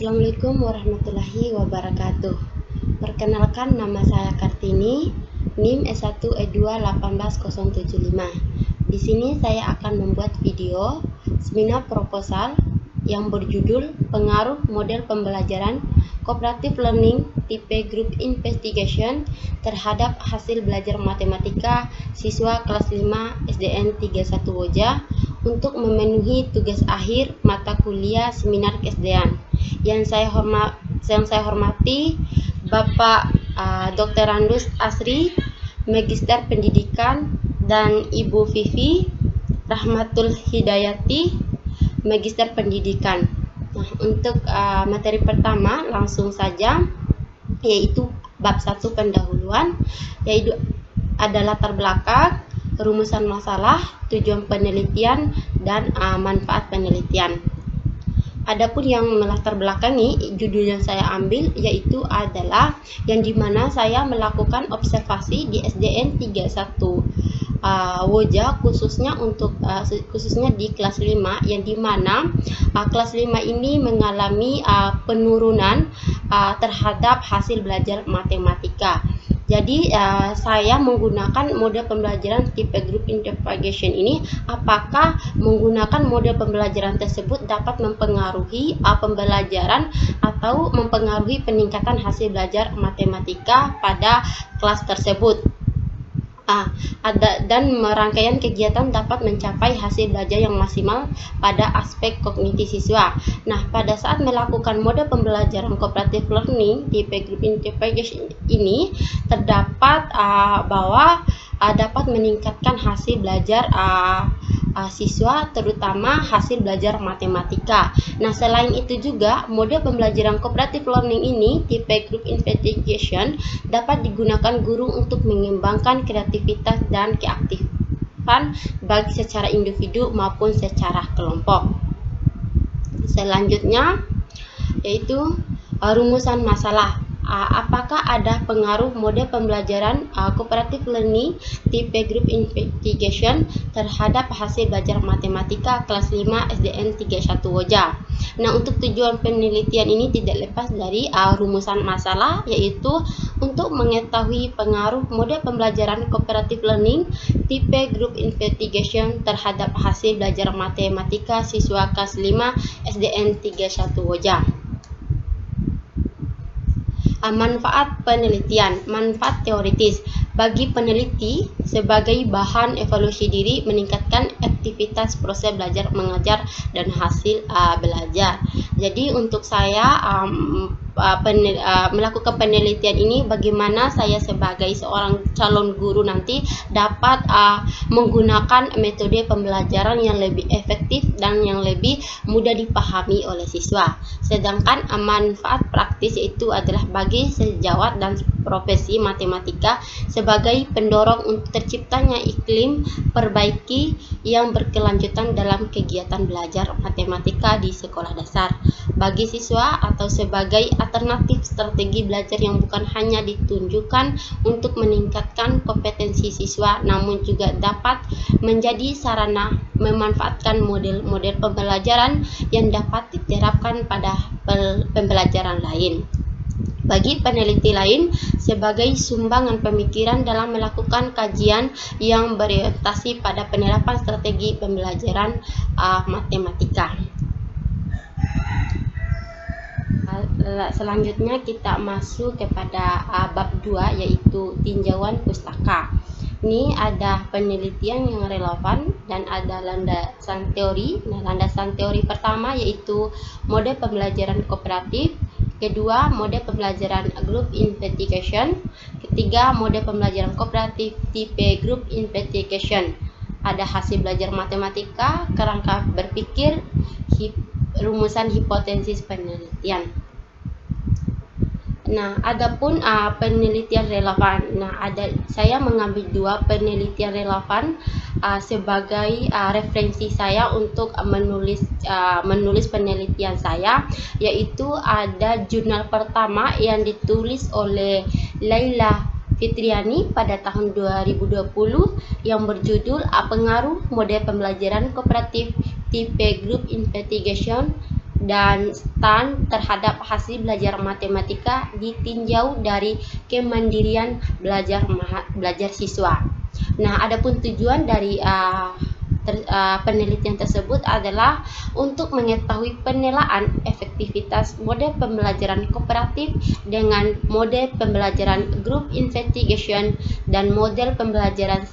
Assalamualaikum warahmatullahi wabarakatuh. Perkenalkan, nama saya Kartini, NIM S1E2 18075. Di sini saya akan membuat video seminar proposal yang berjudul Pengaruh Model Pembelajaran Cooperative Learning Tipe Group Investigation terhadap hasil belajar matematika siswa kelas 5 SDN 31 Woja untuk memenuhi tugas akhir mata kuliah seminar KSDan. Yang saya hormati Bapak Dr. Randus Asri, Magister Pendidikan, dan Ibu Vivi Rahmatul Hidayati, Magister Pendidikan. Nah, untuk materi pertama langsung saja, yaitu bab 1 pendahuluan, yaitu ada latar belakang, rumusan masalah, tujuan penelitian, dan manfaat penelitian. Adapun yang melatar belakangi judul yang saya ambil yaitu adalah yang dimana saya melakukan observasi di SDN 31 Woja, khususnya di kelas 5, yang dimana kelas 5 ini mengalami penurunan terhadap hasil belajar matematika. Jadi saya menggunakan model pembelajaran tipe group investigation ini. Apakah menggunakan model pembelajaran tersebut dapat mempengaruhi pembelajaran atau mempengaruhi peningkatan hasil belajar matematika pada kelas tersebut? Dan rangkaian kegiatan dapat mencapai hasil belajar yang maksimal pada aspek kognitif siswa. Nah, pada saat melakukan model pembelajaran cooperative learning tipe group investigation ini, terdapat bahwa dapat meningkatkan hasil belajar siswa, terutama hasil belajar matematika. Nah, selain itu juga model pembelajaran cooperative learning ini tipe group investigation dapat digunakan guru untuk mengembangkan kreativitas dan keaktifan baik secara individu maupun secara kelompok. Selanjutnya yaitu rumusan masalah. Apakah ada pengaruh model pembelajaran cooperative learning tipe group investigation terhadap hasil belajar matematika kelas 5 SDN 31 Woja? Nah, untuk tujuan penelitian ini tidak lepas dari rumusan masalah, yaitu untuk mengetahui pengaruh model pembelajaran cooperative learning tipe group investigation terhadap hasil belajar matematika siswa kelas 5 SDN 31 Woja. Manfaat penelitian, manfaat teoritis bagi peneliti sebagai bahan evaluasi diri, meningkatkan aktivitas proses belajar mengajar dan hasil belajar. Jadi untuk saya melakukan penelitian ini, bagaimana saya sebagai seorang calon guru nanti dapat menggunakan metode pembelajaran yang lebih efektif dan yang lebih mudah dipahami oleh siswa. Sedangkan manfaat praktis yaitu adalah bagi sejawat dan profesi matematika sebagai pendorong untuk terciptanya iklim perbaiki yang berkelanjutan dalam kegiatan belajar matematika di sekolah dasar bagi siswa, atau sebagai alternatif strategi belajar yang bukan hanya ditunjukkan untuk meningkatkan kompetensi siswa, namun juga dapat menjadi sarana memanfaatkan model-model pembelajaran yang dapat diterapkan pada pembelajaran lain. Bagi peneliti lain, sebagai sumbangan pemikiran dalam melakukan kajian yang berorientasi pada penerapan strategi pembelajaran matematika. Selanjutnya kita masuk kepada bab 2, yaitu tinjauan pustaka. Ini ada penelitian yang relevan dan ada landasan teori. Nah, landasan teori pertama yaitu model pembelajaran kooperatif, kedua model pembelajaran group investigation, ketiga model pembelajaran kooperatif tipe group investigation. Ada hasil belajar matematika, kerangka berpikir, rumusan hipotesis penelitian. Nah, adapun penelitian relevan. Nah, saya mengambil 2 penelitian relevan sebagai referensi saya untuk menulis penelitian saya, yaitu ada jurnal pertama yang ditulis oleh Laila Fitriani pada tahun 2020 yang berjudul Pengaruh Model Pembelajaran Kooperatif Tipe Group Investigation dan STAN terhadap hasil belajar matematika ditinjau dari kemandirian belajar siswa. Nah, adapun tujuan dari penelitian tersebut adalah untuk mengetahui penilaian efektivitas model pembelajaran kooperatif dengan model pembelajaran group investigation dan model pembelajaran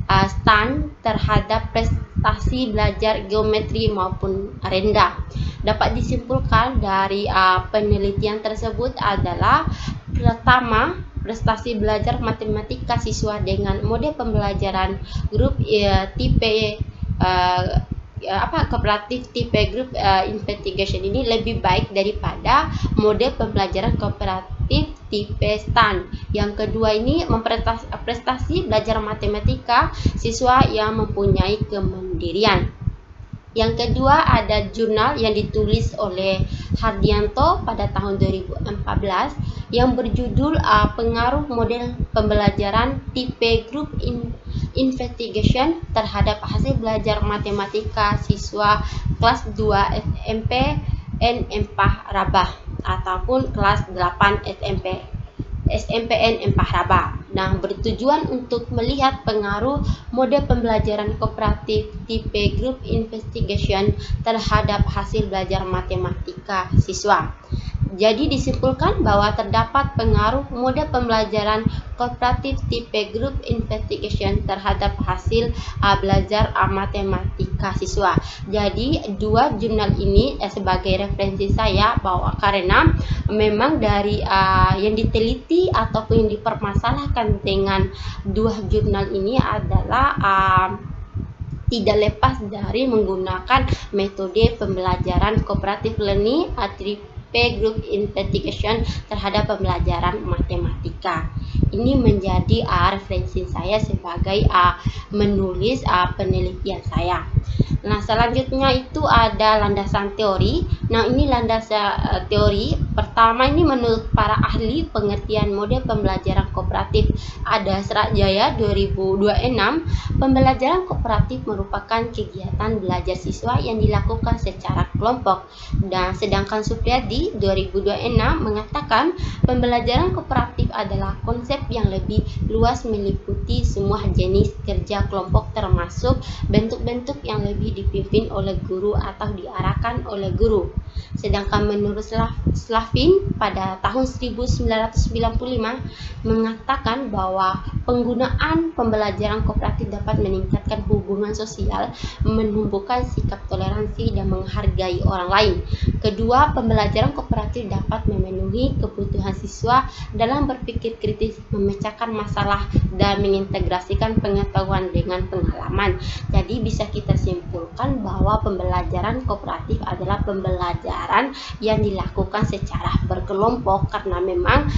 STAN terhadap prestasi belajar geometri maupun rendah. Dapat disimpulkan dari penelitian tersebut adalah pertama, prestasi belajar matematika siswa dengan model pembelajaran grup tipe kooperatif tipe group investigation ini lebih baik daripada model pembelajaran kooperatif tipe STAN. Yang kedua ini prestasi belajar matematika siswa yang mempunyai kemandirian. Yang kedua ada jurnal yang ditulis oleh Hardianto pada tahun 2014 yang berjudul pengaruh model pembelajaran tipe group investigation terhadap hasil belajar matematika siswa kelas 2 SMP N Empah Rabah ataupun kelas 8 SMPN Empah Rabah. Nah, bertujuan untuk melihat pengaruh model pembelajaran kooperatif tipe group investigation terhadap hasil belajar matematika siswa. Jadi disimpulkan bahwa terdapat pengaruh model pembelajaran kooperatif tipe group investigation terhadap hasil belajar matematika siswa. Jadi dua jurnal ini sebagai referensi saya bahwa karena memang dari yang diteliti ataupun yang dipermasalahkan dengan dua jurnal ini adalah tidak lepas dari menggunakan metode pembelajaran cooperative learning group investigation terhadap pembelajaran matematika. Ini menjadi referensi saya sebagai menulis penelitian saya. Nah, selanjutnya itu ada landasan teori. Nah, ini landasan teori. Pertama ini menurut para ahli pengertian model pembelajaran kooperatif ada Srajaya 2026, pembelajaran kooperatif merupakan kegiatan belajar siswa yang dilakukan secara kelompok. Dan sedangkan Supriyadi 2026 mengatakan pembelajaran kooperatif adalah konsep yang lebih luas meliputi semua jenis kerja kelompok termasuk bentuk-bentuk yang lebih dipimpin oleh guru atau diarahkan oleh guru. Sedangkan menurut Slavin pada tahun 1995 mengatakan bahwa penggunaan pembelajaran kooperatif dapat meningkatkan hubungan sosial, menumbuhkan sikap toleransi dan menghargai orang lain. Kedua, pembelajaran kooperatif dapat memenuhi kebutuhan siswa dalam berpikir kritis, memecahkan masalah dan mengintegrasikan pengetahuan dengan pengalaman. Jadi bisa kita simpulkan bahwa pembelajaran kooperatif adalah pembelajaran yang dilakukan secara berkelompok karena memang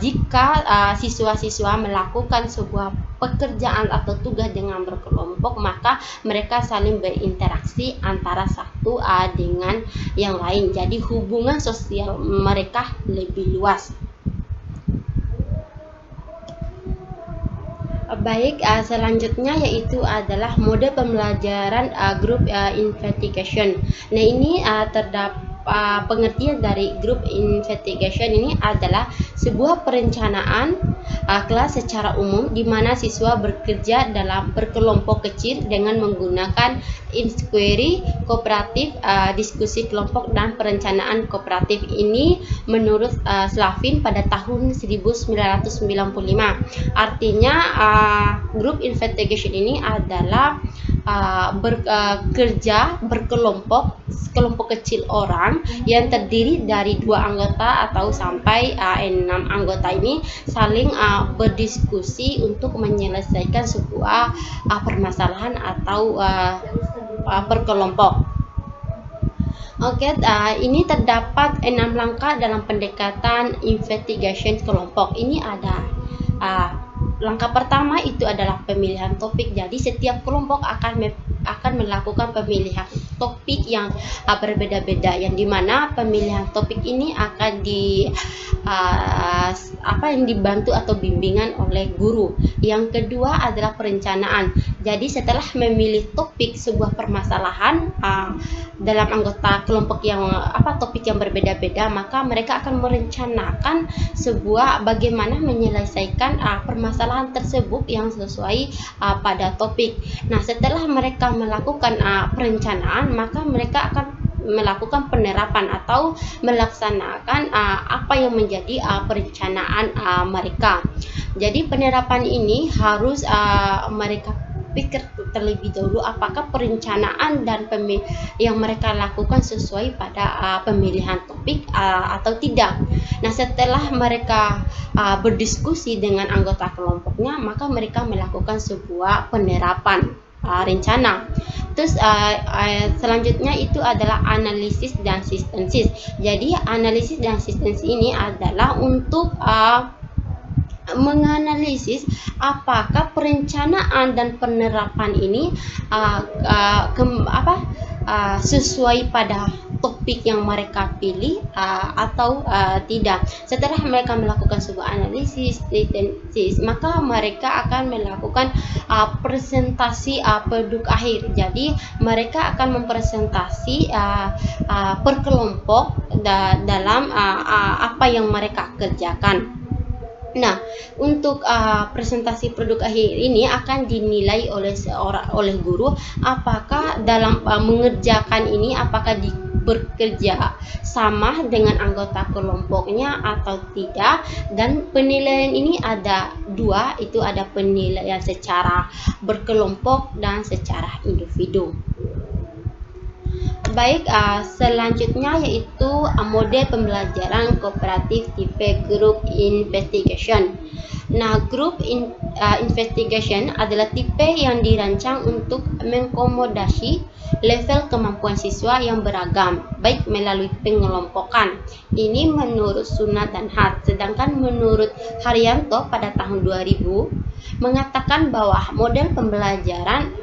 jika siswa-siswa melakukan sebuah pekerjaan atau tugas dengan berkelompok maka mereka saling berinteraksi antara satu dengan yang lain. Jadi hubungan sosial mereka lebih luas. Baik, selanjutnya yaitu adalah mode pembelajaran group investigation. Nah, ini terdapat pengertian dari group investigation ini adalah sebuah perencanaan kelas secara umum di mana siswa bekerja dalam berkelompok kecil dengan menggunakan inquiry kooperatif, diskusi kelompok dan perencanaan kooperatif. Ini menurut Slavin pada tahun 1995. Artinya group investigation ini adalah bekerja berkelompok, kelompok kecil orang yang terdiri dari 2 anggota atau sampai 6 anggota ini saling berdiskusi untuk menyelesaikan sebuah permasalahan atau berkelompok. Oke, ini terdapat 6 langkah dalam pendekatan investigation kelompok. Ini ada langkah pertama itu adalah pemilihan topik. Jadi setiap kelompok akan melakukan pemilihan topik yang berbeda-beda, yang dimana pemilihan topik ini akan yang dibantu atau bimbingan oleh guru. Yang kedua adalah perencanaan. Jadi setelah memilih topik sebuah permasalahan dalam anggota kelompok yang topik yang berbeda-beda, maka mereka akan merencanakan sebuah bagaimana menyelesaikan permasalahan tersebut yang sesuai pada topik. Nah, setelah mereka melakukan perencanaan, maka mereka akan melakukan penerapan atau melaksanakan apa yang menjadi perencanaan mereka. Jadi penerapan ini harus mereka pikir terlebih dahulu apakah perencanaan dan yang mereka lakukan sesuai pada pemilihan topik atau tidak. Nah, setelah mereka berdiskusi dengan anggota kelompoknya, maka mereka melakukan sebuah penerapan rencana. Terus selanjutnya itu adalah analisis dan sintesis. Jadi analisis dan sintesis ini adalah untuk menganalisis apakah perencanaan dan penerapan ini sesuai pada topik yang mereka pilih atau tidak. Setelah mereka melakukan sebuah analisis, maka mereka akan melakukan presentasi produk akhir. Jadi mereka akan mempresentasi per kelompok dalam apa yang mereka kerjakan. Nah, untuk presentasi produk akhir ini akan dinilai oleh guru apakah dalam mengerjakan ini apakah bekerja sama dengan anggota kelompoknya atau tidak. Dan penilaian ini ada dua, itu ada penilaian secara berkelompok dan secara individu. Baik, selanjutnya yaitu model pembelajaran kooperatif tipe group investigation. Nah, group investigation adalah tipe yang dirancang untuk mengakomodasi level kemampuan siswa yang beragam, baik melalui pengelompokan. Ini menurut Sunat dan Hart. Sedangkan menurut Haryanto pada tahun 2000 mengatakan bahwa model pembelajaran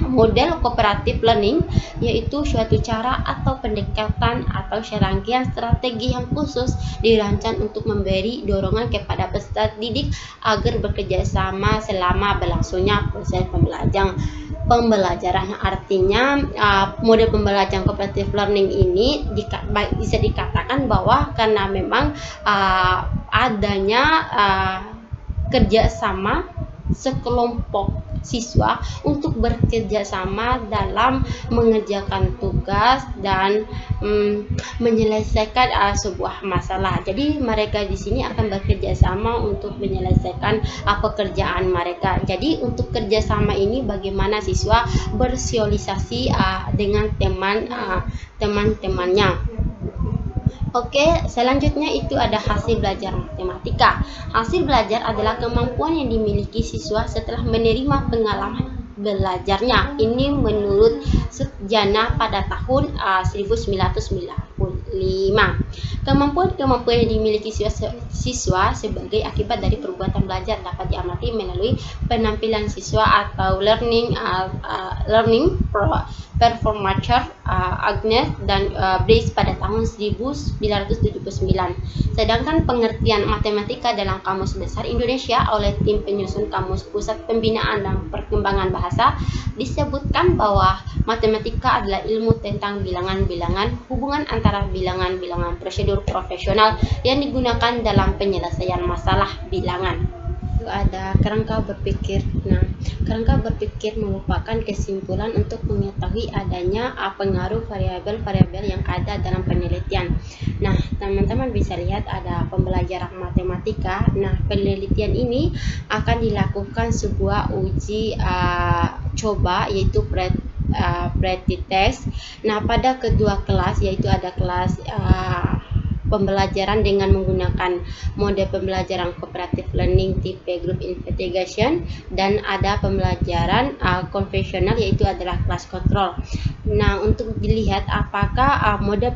model cooperative learning yaitu suatu cara atau pendekatan atau serangkaian strategi yang khusus dirancang untuk memberi dorongan kepada peserta didik agar bekerja sama selama berlangsungnya proses pembelajaran. Artinya model pembelajaran cooperative learning ini bisa dikatakan bahwa karena memang adanya kerjasama sekelompok siswa untuk bekerja sama dalam mengerjakan tugas dan menyelesaikan sebuah masalah. Jadi mereka di sini akan bekerja sama untuk menyelesaikan pekerjaan mereka. Jadi untuk kerjasama ini bagaimana siswa bersosialisasi dengan teman-temannya. Oke, selanjutnya itu ada hasil belajar matematika. Hasil belajar adalah kemampuan yang dimiliki siswa setelah menerima pengalaman belajarnya. Ini menurut Sutjana pada tahun 1995. Kemampuan yang dimiliki siswa sebagai akibat dari perbuatan belajar dapat diamati melalui penampilan siswa atau learning performance Agnes dan Brace pada tahun 1979. Sedangkan pengertian matematika dalam Kamus Besar Indonesia oleh tim penyusun Kamus Pusat Pembinaan dan Perkembangan Bahasa disebutkan bahwa matematika adalah ilmu tentang bilangan-bilangan, hubungan antara bilangan-bilangan prosedur profesional yang digunakan dalam penyelesaian masalah bilangan. Ada kerangka berpikir. Nah, kerangka berpikir merupakan kesimpulan untuk mengetahui adanya pengaruh variabel-variabel yang ada dalam penelitian. Nah, teman-teman bisa lihat ada pembelajaran matematika. Nah, penelitian ini akan dilakukan sebuah uji coba yaitu pretest. Nah, pada kedua kelas yaitu ada kelas pembelajaran dengan menggunakan model pembelajaran cooperative learning tipe group investigation, dan ada pembelajaran konvensional yaitu adalah kelas kontrol. Nah, untuk dilihat apakah model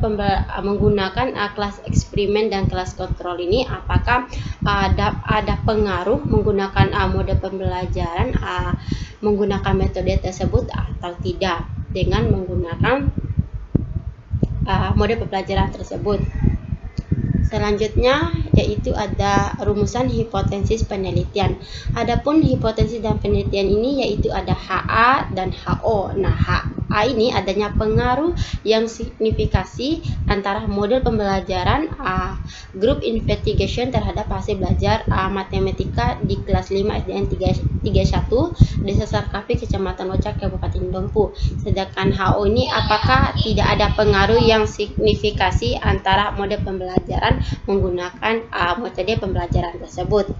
menggunakan kelas eksperimen dan kelas kontrol ini apakah ada pengaruh menggunakan model pembelajaran menggunakan metode tersebut atau tidak. dengan menggunakan model pembelajaran tersebut. Selanjutnya yaitu ada rumusan hipotesis penelitian. Adapun hipotesis dan penelitian ini yaitu ada HA dan HO. Nah, HA ini adanya pengaruh yang signifikasi antara model pembelajaran group investigation terhadap hasil belajar matematika di kelas 5 SDN 31 Desa Sarkapi, Kecamatan Woja, Kabupaten Dompu. Sedangkan HO ini apakah tidak ada pengaruh yang signifikasi antara model pembelajaran menggunakan metode pembelajaran tersebut.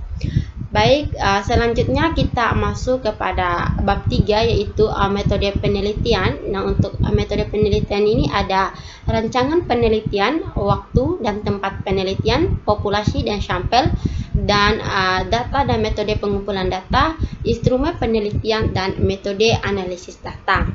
Baik, selanjutnya kita masuk kepada bab 3 yaitu metode penelitian. Nah, untuk metode penelitian ini ada rancangan penelitian, waktu dan tempat penelitian, populasi dan sampel, dan data dan metode pengumpulan data, instrumen penelitian, dan metode analisis data.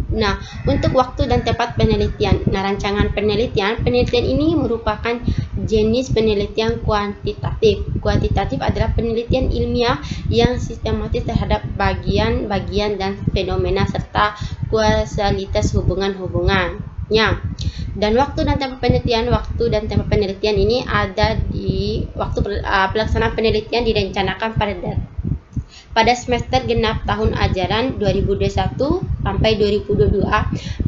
Nah, untuk waktu dan tempat penelitian. Nah, rancangan penelitian ini merupakan jenis penelitian kuantitatif. Kuantitatif adalah penelitian ilmiah yang sistematis terhadap bagian-bagian dan fenomena serta kausalitas hubungan-hubungannya. Dan waktu dan tempat penelitian ini ada di waktu pelaksanaan penelitian direncanakan pada semester genap tahun ajaran 2021 sampai 2022.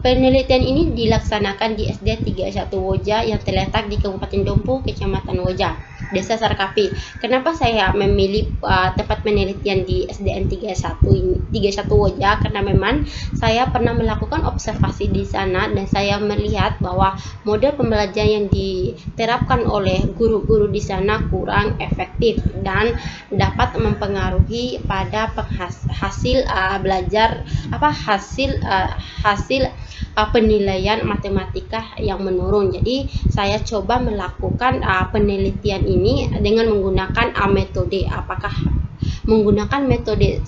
Penelitian ini dilaksanakan di SD 31 Woja yang terletak di Kabupaten Dompu, Kecamatan Woja, Desa Sarkapi. Kenapa saya memilih tempat penelitian di SDN 31 Woja? Karena memang saya pernah melakukan observasi di sana dan saya melihat bahwa model pembelajaran yang diterapkan oleh guru-guru di sana kurang efektif dan dapat mempengaruhi pada hasil belajar hasil penilaian matematika yang menurun. Jadi saya coba melakukan penelitian ini dengan menggunakan metode. Apakah menggunakan metode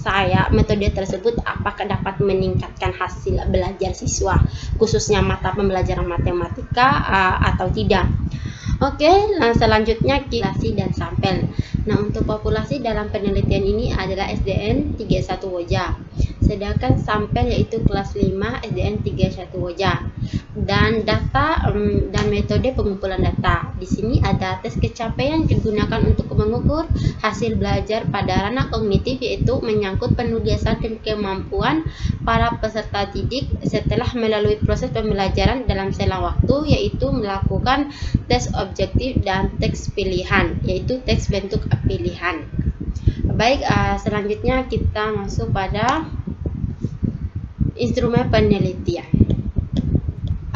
tersebut apakah dapat meningkatkan hasil belajar siswa khususnya mata pembelajaran matematika atau tidak. Oke, nah selanjutnya populasi dan sampel. Nah, untuk populasi dalam penelitian ini adalah SDN 31 Woja. Sedangkan sampel yaitu kelas 5 SDN 31 Woja. Dan data dan metode pengumpulan data. Di sini ada tes capaian digunakan untuk mengukur hasil belajar pada ranah kognitif, yaitu menyangkut penugasan dan kemampuan para peserta didik setelah melalui proses pembelajaran dalam selang waktu, yaitu melakukan tes objektif dan teks pilihan, yaitu teks bentuk pilihan. Baik, selanjutnya kita masuk pada instrumen penelitian.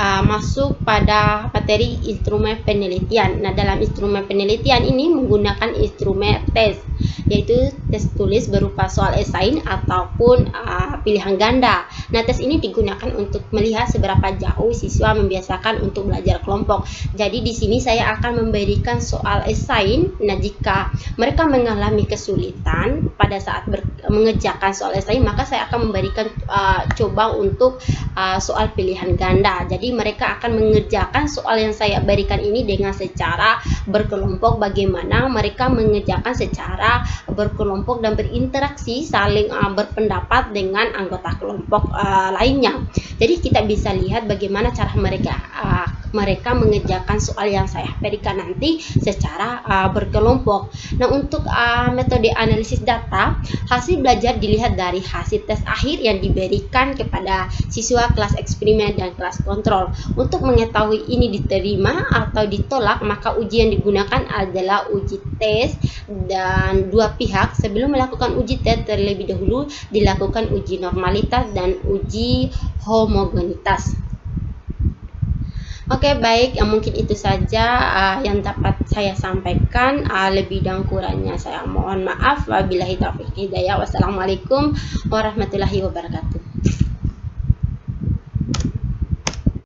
Masuk pada materi instrumen penelitian. Nah, dalam instrumen penelitian ini menggunakan instrumen tes, yaitu tes tulis berupa soal esai ataupun pilihan ganda. Nah, tes ini digunakan untuk melihat seberapa jauh siswa membiasakan untuk belajar kelompok. Jadi di sini saya akan memberikan soal esai. Nah, jika mereka mengalami kesulitan pada saat mengerjakan soal esai, maka saya akan memberikan coba untuk soal pilihan ganda. Jadi mereka akan mengerjakan soal yang saya berikan ini dengan secara berkelompok, bagaimana mereka mengerjakan secara berkelompok dan berinteraksi saling berpendapat dengan anggota kelompok lainnya. Jadi kita bisa lihat bagaimana cara mereka mengerjakan soal yang saya berikan nanti secara berkelompok. Nah, untuk metode analisis data, hasil belajar dilihat dari hasil tes akhir yang diberikan kepada siswa kelas eksperimen dan kelas kontrol. Untuk mengetahui ini diterima atau ditolak, maka uji yang digunakan adalah uji tes dan dua pihak. Sebelum melakukan uji tes, terlebih dahulu dilakukan uji normalitas dan uji homogenitas. Oke, baik, mungkin itu saja yang dapat saya sampaikan. Lebih dan kurangnya saya mohon maaf. Wabillahi taufiq hidayah. Wassalamualaikum warahmatullahi wabarakatuh.